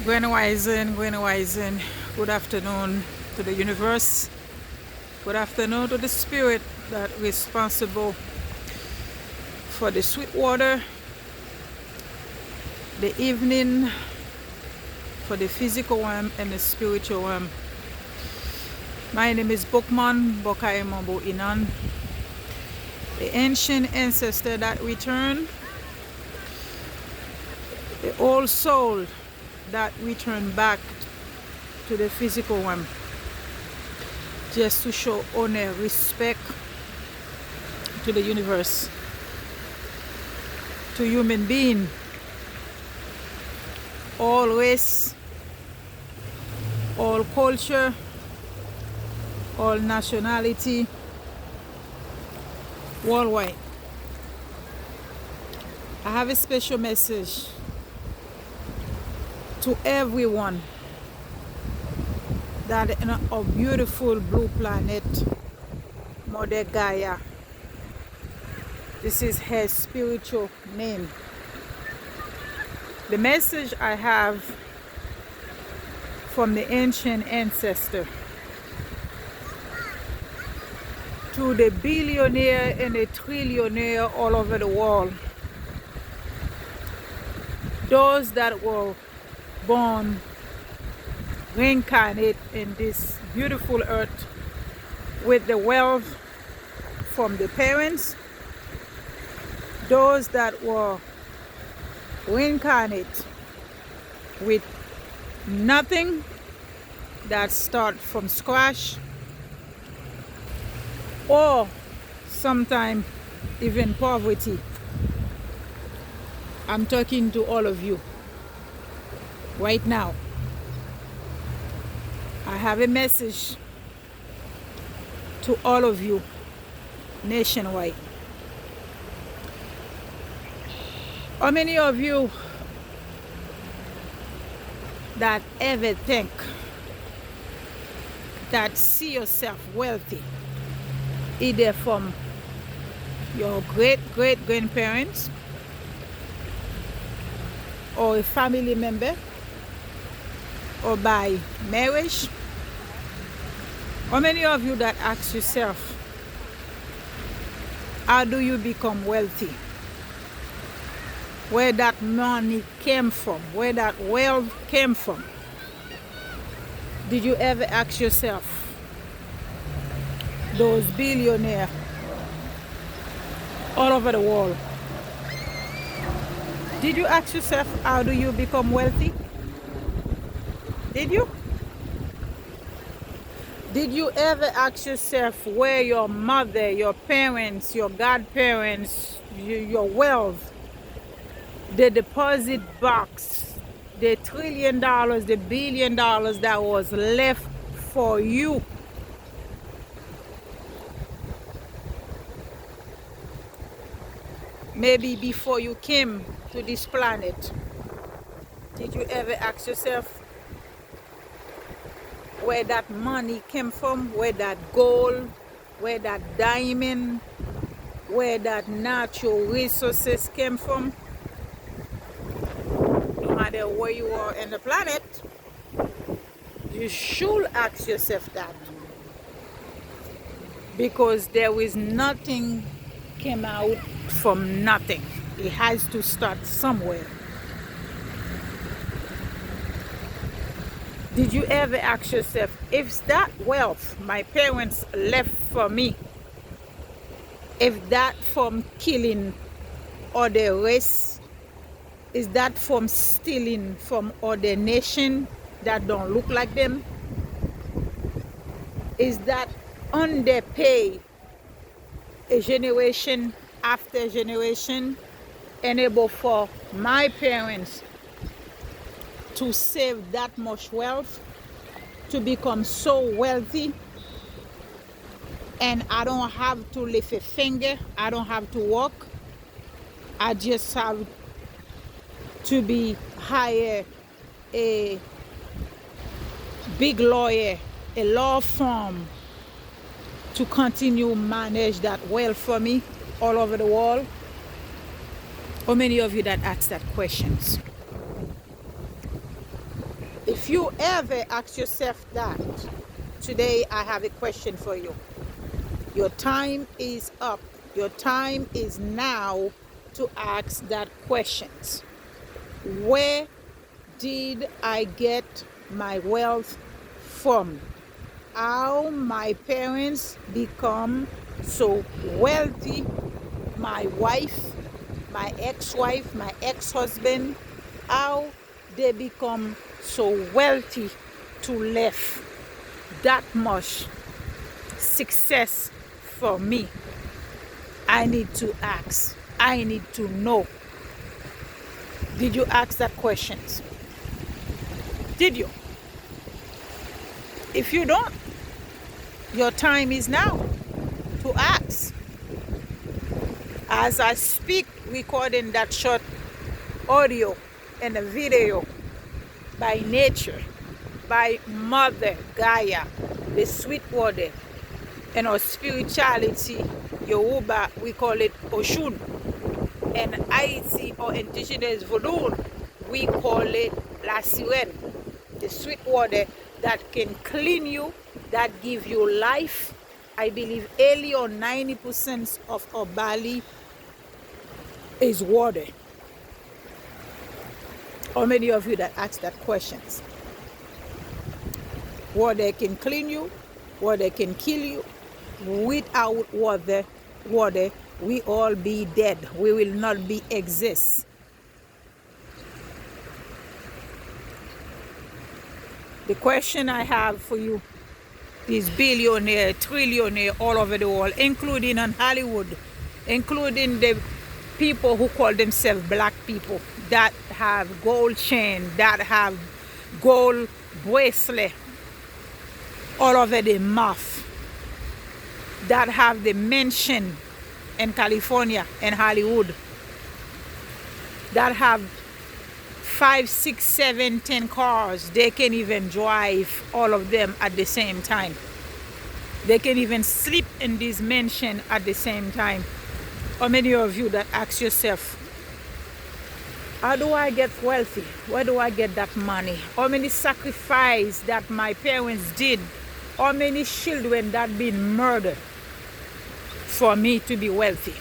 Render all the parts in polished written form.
Grand Rising. Good afternoon to the universe. Good afternoon to the spirit that is responsible for the sweet water, the evening for the physical realm and the spiritual realm. My name is Bokman Bokaimambo Inan, the ancient ancestor that returned, the old soul that returned back to the physical realm just to show honor, respect to the universe, to human being, all race, all culture, all nationality, worldwide. I have a special message to everyone that in a beautiful blue planet, Mother Gaia. This is her spiritual name. The message I have from the ancient ancestor to the billionaire and the trillionaire all over the world, those that were born reincarnate in this beautiful earth with the wealth from the parents, those that were reincarnate with nothing, that start from scratch, or sometimes even poverty. I'm talking to all of you right now. I have a message to all of you nationwide. How many of you that ever think that see yourself wealthy, either from your great-great-grandparents or a family member, or by marriage? How many of you that ask yourself, how do you become wealthy? Where that money came from, where that wealth came from? Did you ever ask yourself? Those billionaires all over the world, did you ask yourself, how do you become wealthy? Did you? Did you ever ask yourself where your mother, your parents, your godparents, your wealth, the deposit box, the $1 trillion, the $1 billion that was left for you? Maybe before you came to this planet, did you ever ask yourself where that money came from, where that gold, where that diamond, where that natural resources came from? No matter where you are in the planet, you should ask yourself that, because there is nothing came out from nothing. It has to start somewhere. Did you ever ask yourself, if that wealth my parents left for me, if that from killing other race, is that from stealing from other nation that don't look like them? Is that underpay a generation after generation, enable for my parents to save that much wealth, to become so wealthy, and I don't have to lift a finger, I don't have to work, I just have to hire a big lawyer, a law firm, to continue manage that wealth for me all over the world? How many of you that ask that questions? If you ever ask yourself that, today I have a question for you. Your time is up. Your time is now to ask that questions. Where did I get my wealth from? How my parents become so wealthy? My wife, my ex-wife, my ex-husband, how they become so wealthy to live that much success for me. I need to ask. I need to know. Did you ask that questions? Did you? If you don't, your time is now to ask. As I speak, recording that short audio and a video by nature, by Mother Gaia, the sweet water, and our spirituality, Yoruba, we call it Oshun, and Haiti or indigenous Vodou, we call it La Sirène, the sweet water that can clean you, that give you life. I believe 80 or 90% of our body is water. How many of you that ask that questions? Water can clean you, water can kill you. Without water, we all be dead. We will not be exist. The question I have for you is billionaire, trillionaire all over the world, including in Hollywood, including the people who call themselves black people that have gold chain, that have gold bracelet all over the mouth, that have the mansion in California and Hollywood, that have 5, 6, 7, 10 cars. They can even drive all of them at the same time. They can even sleep in this mansion at the same time. How many of you that ask yourself, how do I get wealthy? Where do I get that money? How many sacrifices that my parents did? How many children that been murdered for me to be wealthy?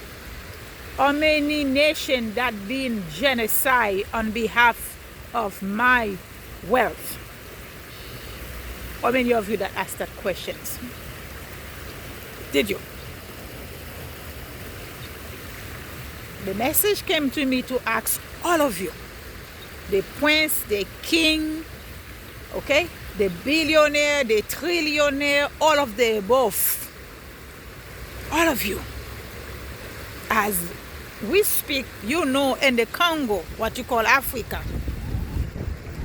How many nations that been genocide on behalf of my wealth? How many of you that asked that questions? Did you? The message came to me to ask all of you, the prince, the king, okay, the billionaire, the trillionaire, all of the above, all of you. As we speak, you know, in the Congo, what you call Africa,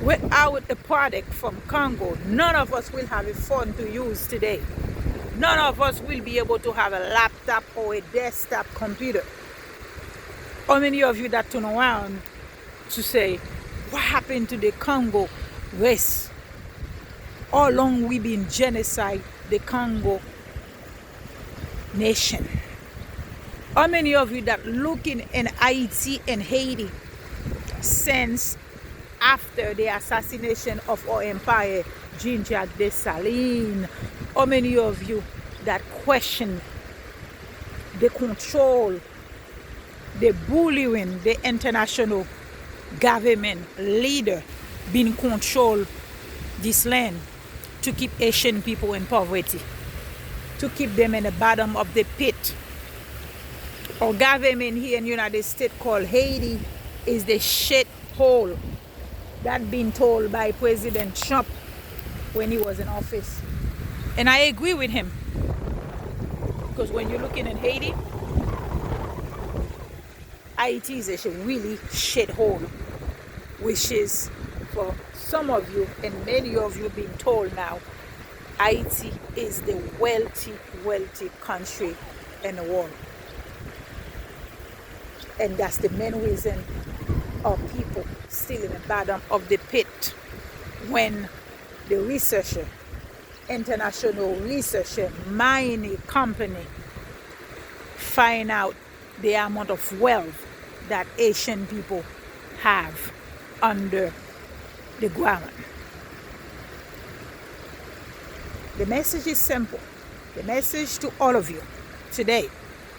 without a product from Congo, none of us will have a phone to use today. None of us will be able to have a laptop or a desktop computer. How many of you that turn around to say, what happened to the Congo race? How long we been genocide the Congo nation? How many of you that looking in Haiti and Haiti since after the assassination of our empire, Jean-Jacques Dessalines? How many of you that question the control, the bullying, the international government leader being control this land to keep Asian people in poverty, to keep them in the bottom of the pit? Our government here in the United States called Haiti is the shit hole that been told by President Trump when he was in office. And I agree with him, because when you're looking at Haiti is a really shit hole, which is for some of you and many of you being told now, Haiti is the wealthy country in the world. And that's the main reason our people still in the bottom of the pit. When the researcher, international researcher, mining company find out the amount of wealth that Asian people have under the ground. The message is simple. The message to all of you today,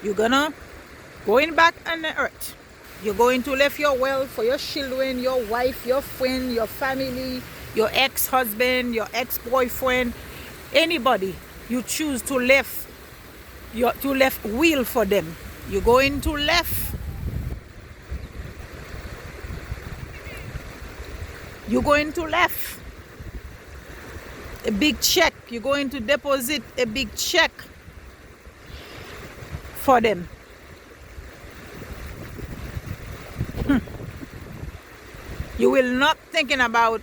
you're gonna going back on the earth. You're going to leave your wealth for your children, your wife, your friend, your family, your ex-husband, your ex-boyfriend, anybody you choose to leave will for them. You're going to leave. You're going to leave a big check. You're going to deposit a big check for them. You will not thinking about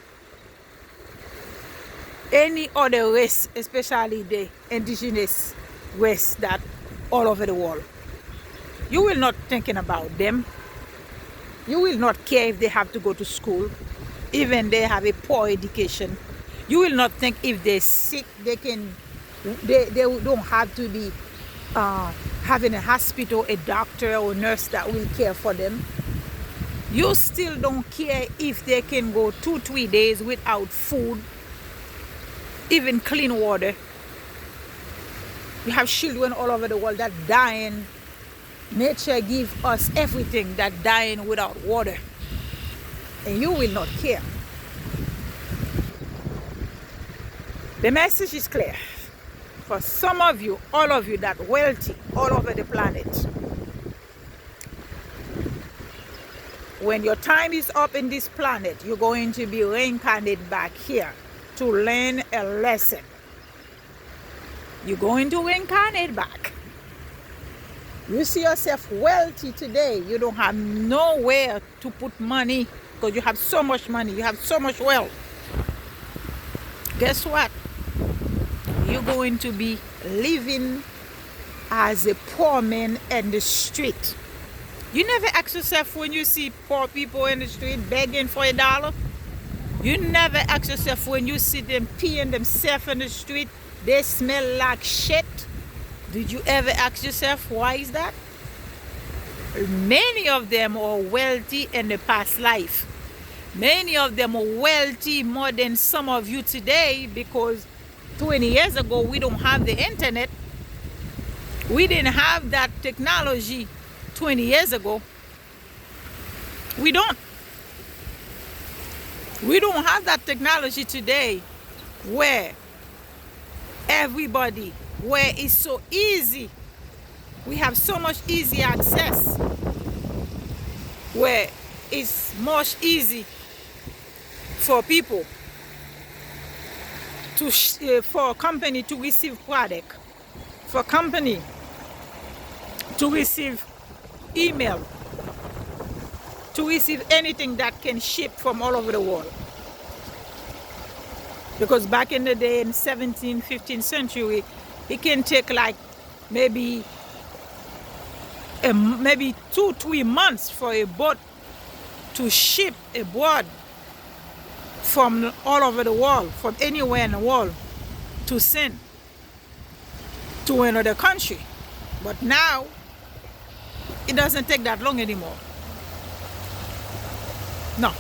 any other race, especially the indigenous race that all over the world. You will not thinking about them. You will not care if they have to go to school, even they have a poor education. You will not think if they're sick, they don't have to be having a hospital, a doctor or nurse that will care for them. You still don't care if they can go 2-3 days without food, even clean water. You have children all over the world that dying. Nature gives us everything that dying without water. And you will not care. The message is clear. For some of you, all of you that wealthy all over the planet, when your time is up in this planet, you're going to be reincarnated back here to learn a lesson. You're going to reincarnate back. You see yourself wealthy today. You don't have nowhere to put money because you have so much money. You have so much wealth. Guess what? You're going to be living as a poor man in the street. You never ask yourself when you see poor people in the street begging for $1. You never ask yourself when you see them peeing themselves in the street, they smell like shit. Did you ever ask yourself why is that? Many of them are wealthy in the past life. Many of them are wealthy more than some of you today because 20 years ago we don't have the internet. We didn't have that technology 20 years ago. We don't have that technology today where everybody, where it's so easy. We have so much easy access where it's much easy for people to for a company to receive product, for a company to receive email, to receive anything that can ship from all over the world. Because back in the day, in 17th, 15th century, it can take like maybe 2-3 months for a boat to ship abroad from all over the world, from anywhere in the world, to send to another country. But now, it doesn't take that long anymore. No.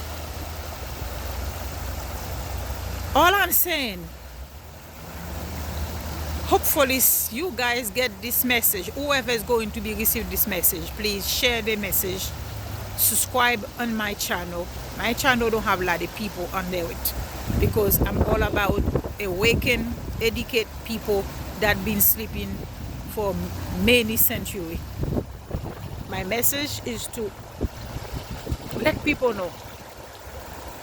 All I'm saying, hopefully you guys get this message. Whoever is going to be receive this message, please share the message. Subscribe on my channel. My channel don't have a lot of people under it because I'm all about awaken, educate people that been sleeping for many centuries. My message is to let people know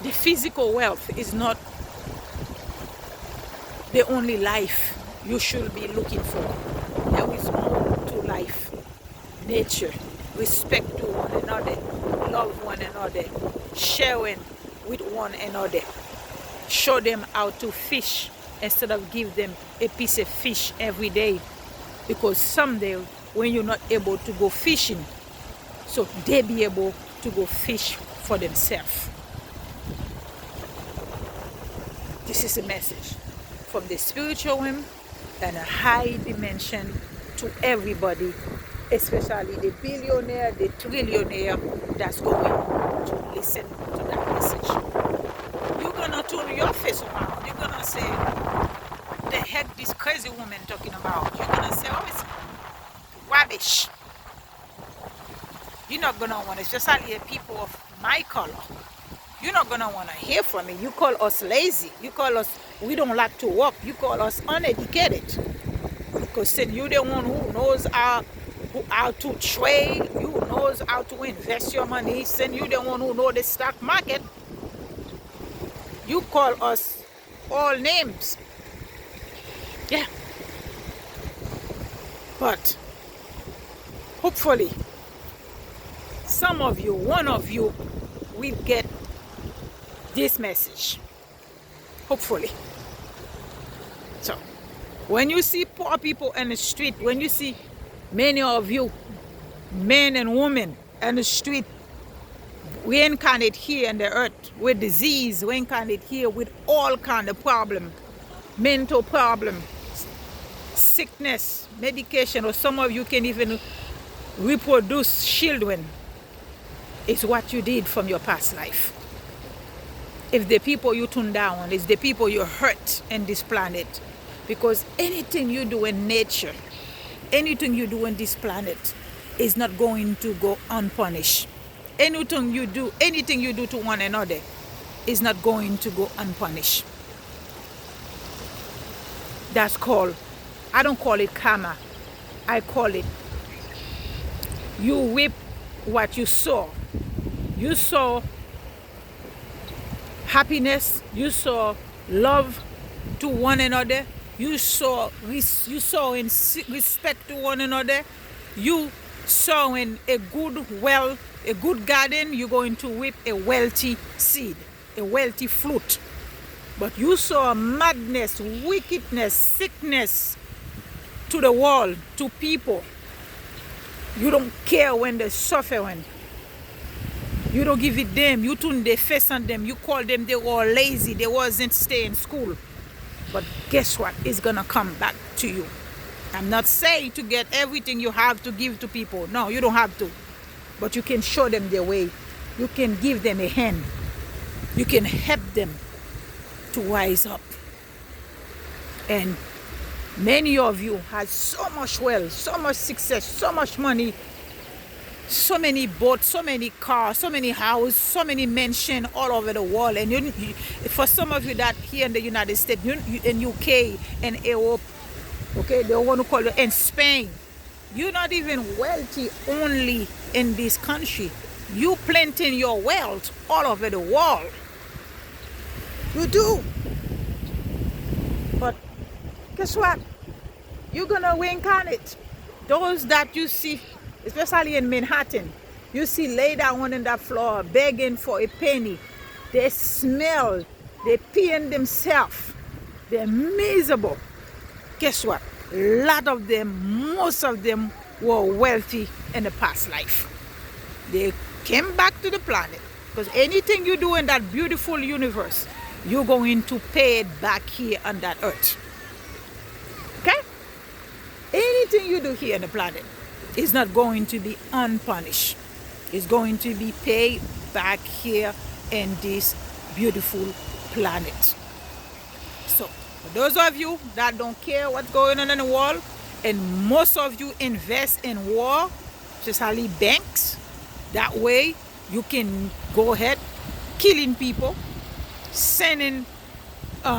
the physical wealth is not the only life you should be looking for. There is more to life. Nature, respect to one another, love one another, sharing with one another. Show them how to fish instead of give them a piece of fish every day. Because someday when you're not able to go fishing, so they be able to go fish for themselves. This is a message from the spiritual realm and a high dimension to everybody, especially the billionaire, the trillionaire that's going to listen to that message. You're gonna turn your face around. You're gonna say, the heck this crazy woman talking about, you're gonna say, oh, it's rubbish. You're not gonna want, especially people of my color. You're not gonna want to hear from me. You call us lazy. You call us, we don't like to work. You call us uneducated. Because then you're the one who knows how to trade. You knows how to invest your money. Then you're the one who knows the stock market. You call us all names. Yeah. But hopefully, some of you, one of you, will get this message. Hopefully. So, when you see poor people in the street, when you see many of you, men and women in the street, reincarnate here on the earth with disease, reincarnate here with all kind of problem, mental problem, sickness, medication, or some of you can even reproduce children, is what you did from your past life. If the people you tune down, it's the people you hurt in this planet. Because anything you do in nature, anything you do in this planet is not going to go unpunished. Anything you do to one another is not going to go unpunished. That's called, I don't call it karma. I call it, you reap what you sow. You sow happiness, you sow love to one another, you sow in respect to one another, you sow in a good garden, you're going to reap a wealthy seed, a wealthy fruit. But you sow madness, wickedness, sickness to the world, to people. You don't care when they're suffering. You don't give it them. You turn their face on them. You call them, they were lazy. They wasn't staying in school. But guess what? It's going to come back to you. I'm not saying to get everything you have to give to people. No, you don't have to. But you can show them the way. You can give them a hand. You can help them to rise up. And many of you have so much wealth, so much success, so much money, so many boats, so many cars, so many houses, so many mansions all over the world. And for some of you that here in the United States, in UK, and Europe, okay, they want to call you in Spain, you're not even wealthy only in this country. You planting your wealth all over the world. You do. But guess what? You're gonna reincarnate. Those that you see, especially in Manhattan, you see lay down on that floor begging for a penny. They smell, they peeing themselves, they're miserable. Guess what? A lot of them, most of them were wealthy in the past life. They came back to the planet because anything you do in that beautiful universe, you're going to pay it back here on that earth. Okay? Anything you do here on the planet is not going to be unpunished. It's going to be paid back here in this beautiful planet. So, for those of you that don't care what's going on in the world, and most of you invest in war, especially banks, that way you can go ahead killing people, sending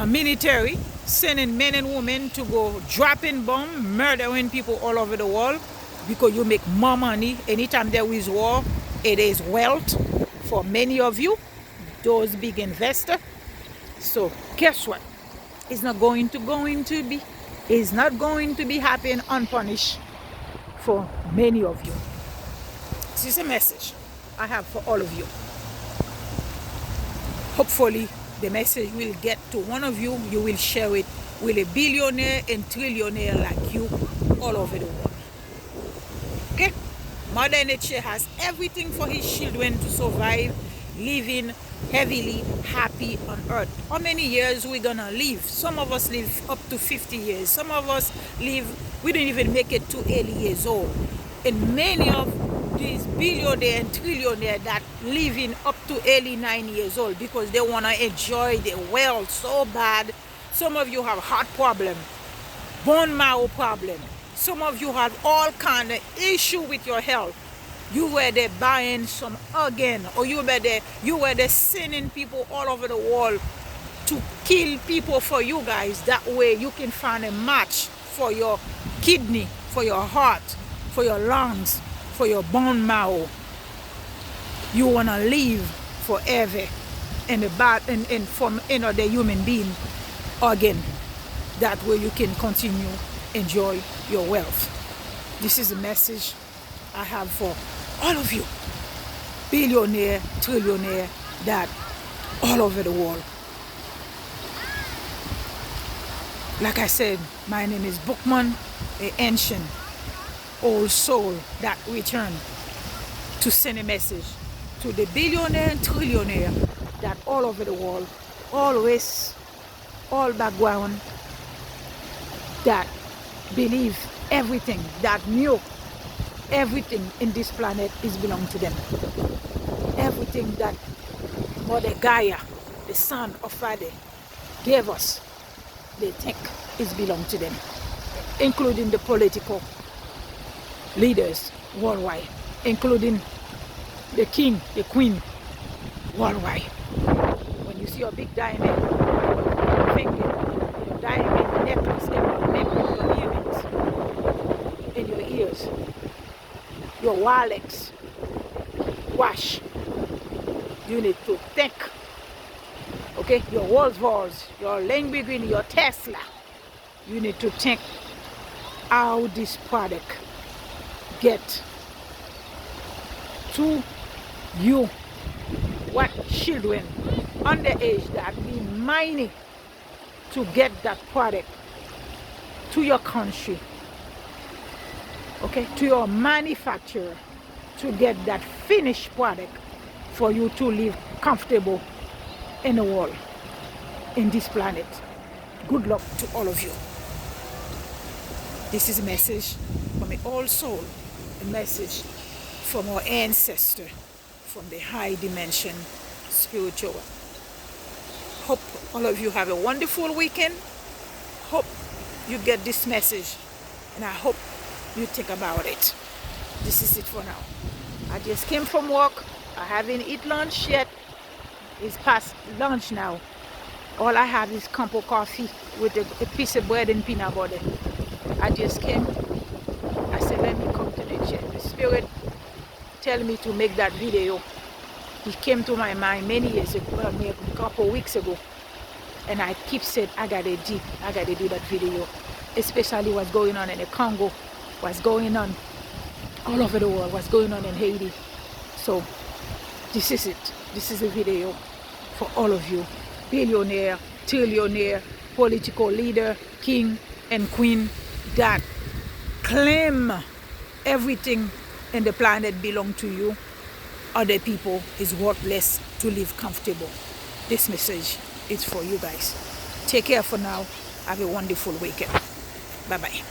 military, sending men and women to go dropping bombs, murdering people all over the world, because you make more money. Anytime there is war, it is wealth for many of you, those big investors. So guess what? It's not going to be happy and unpunished for many of you. This is a message I have for all of you. Hopefully the message will get to one of you. You will share it with a billionaire and trillionaire like you all over the world. Okay? Mother Nature has everything for his children to survive, living heavily happy on earth. How many years we're gonna live? Some of us live up to 50 years. Some of us live, we don't even make it to 80 years old. And many of these billionaire and trillionaire that living up to 89 years old because they want to enjoy their wealth so bad. Some of you have heart problem. bone marrow problem. Some of you have all kind of issue with your health. You were there buying some organ, or you were there sending people all over the world to kill people for you guys. That way you can find a match for your kidney, for your heart, for your lungs, for your bone marrow. You wanna live forever in the from another human being organ. That way you can continue enjoy your wealth. This is a message I have for all of you, billionaire, trillionaire, that all over the world. Like I said, my name is Bookman, an ancient old soul that returned to send a message to the billionaire and trillionaire that all over the world, all race, all background, that believe everything, that knew everything in this planet is belong to them. Everything that Mother Gaia, the son of Father, gave us, they think is belong to them, including the political leaders worldwide, including the king, the queen worldwide. When you see your big diamond finger, your diamond necklace, and your necklace, your earrings, in your ears, your wallets, watch, you need to think. Okay, your Rolls-Royce, your Lamborghini, your Tesla, you need to think how this product get to you. What children underage that be mining to get that product to your country, okay, to your manufacturer, to get that finished product for you to live comfortable in the world, in this planet. Good luck to all of you. This is a message from an old soul, a message from our ancestor, from the high dimension spiritual. Hope all of you have a wonderful weekend. Hope you get this message, and I hope you think about it. This is it for now. I just came from work. I haven't eaten lunch yet. It's past lunch now. All I have is cup of coffee with a piece of bread and peanut butter. I just came. I said, let me come to the chat. The spirit tell me to make that video. It came to my mind many years ago, a couple of weeks ago. And I keep saying, I gotta do that video. Especially what's going on in the Congo, what's going on all over the world, what's going on in Haiti. So this is it. This is a video for all of you, billionaire, trillionaire, political leader, king and queen, that claim everything in the planet belong to you. Other people is worthless to live comfortable. This message is for you guys. Take care for now. Have a wonderful weekend. Bye-bye.